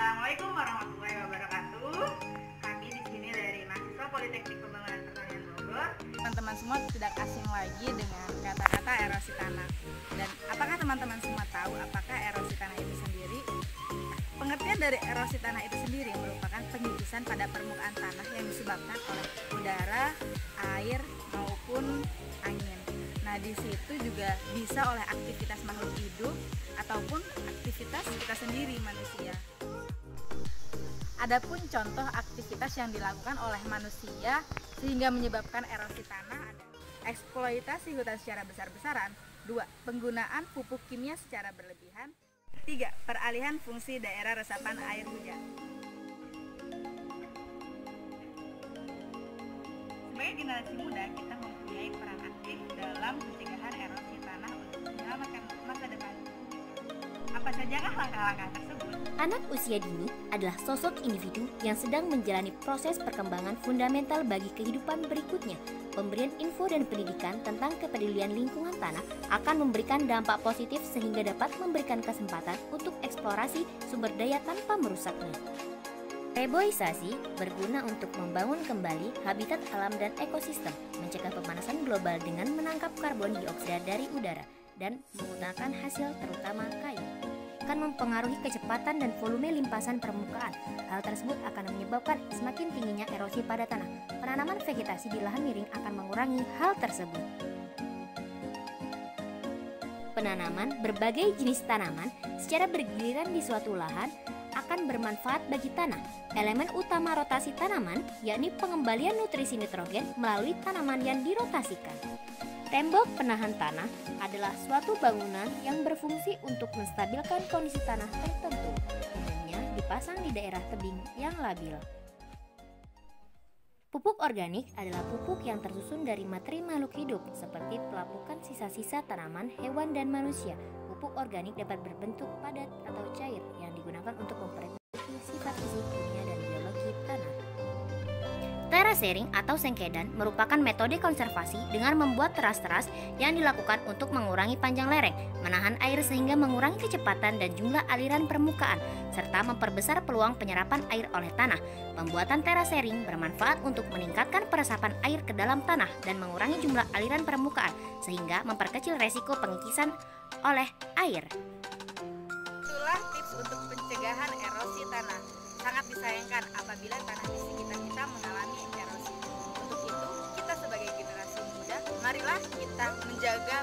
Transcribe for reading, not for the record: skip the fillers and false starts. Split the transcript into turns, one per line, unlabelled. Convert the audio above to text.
Assalamualaikum warahmatullahi wabarakatuh. Kami di sini dari mahasiswa Politeknik Pembangunan Pertanian Bogor. Teman-teman semua tidak asing lagi dengan kata-kata erosi tanah. Dan apakah teman-teman semua tahu apakah erosi tanah itu sendiri? Pengertian dari erosi tanah itu sendiri merupakan pengikisan pada permukaan tanah yang disebabkan oleh udara, air maupun angin. Nah, di situ juga bisa oleh aktivitas makhluk hidup ataupun aktivitas kita sendiri manusia. Adapun contoh aktivitas yang dilakukan oleh manusia sehingga menyebabkan erosi tanah ada eksploitasi hutan secara besar-besaran, 2. Penggunaan pupuk kimia secara berlebihan, 3. Peralihan fungsi daerah resapan air hujan. Sebagai generasi muda, kita mempunyai peran aktif dalam pencegahan erosi tanah untuk menyelamatkan masa depan. Apa sajakah langkah-langkah tersebut?
Anak usia dini adalah sosok individu yang sedang menjalani proses perkembangan fundamental bagi kehidupan berikutnya. Pemberian info dan pendidikan tentang kepedulian lingkungan tanah akan memberikan dampak positif sehingga dapat memberikan kesempatan untuk eksplorasi sumber daya tanpa merusaknya. Reboisasi berguna untuk membangun kembali habitat alam dan ekosistem, mencegah pemanasan global dengan menangkap karbon dioksida dari udara, dan menggunakan hasil terutama kayu. Akan mempengaruhi kecepatan dan volume limpasan permukaan. Hal tersebut akan menyebabkan semakin tingginya erosi pada tanah. Penanaman vegetasi di lahan miring akan mengurangi hal tersebut. Penanaman berbagai jenis tanaman secara bergiliran di suatu lahan akan bermanfaat bagi tanah. Elemen utama rotasi tanaman yakni pengembalian nutrisi nitrogen melalui tanaman yang dirotasikan. Tembok penahan tanah adalah suatu bangunan yang berfungsi untuk menstabilkan kondisi tanah tertentu, umumnya dipasang di daerah tebing yang labil. Pupuk organik adalah pupuk yang tersusun dari materi makhluk hidup seperti pelapukan sisa-sisa tanaman, hewan, dan manusia. Pupuk organik dapat berbentuk padat atau cair yang digunakan untuk memperbaiki sifat fisik, kimia, dan biologi tanah. Terasering atau sengkedan merupakan metode konservasi dengan membuat teras-teras yang dilakukan untuk mengurangi panjang lereng, menahan air sehingga mengurangi kecepatan dan jumlah aliran permukaan, serta memperbesar peluang penyerapan air oleh tanah. Pembuatan terasering bermanfaat untuk meningkatkan peresapan air ke dalam tanah dan mengurangi jumlah aliran permukaan, sehingga memperkecil resiko pengikisan oleh air.
Itulah tips untuk pencegahan erosi tanah. Sangat disayangkan apabila tanah di sekitar kita mengalami erosi. Untuk itu, kita sebagai generasi muda, marilah kita menjaga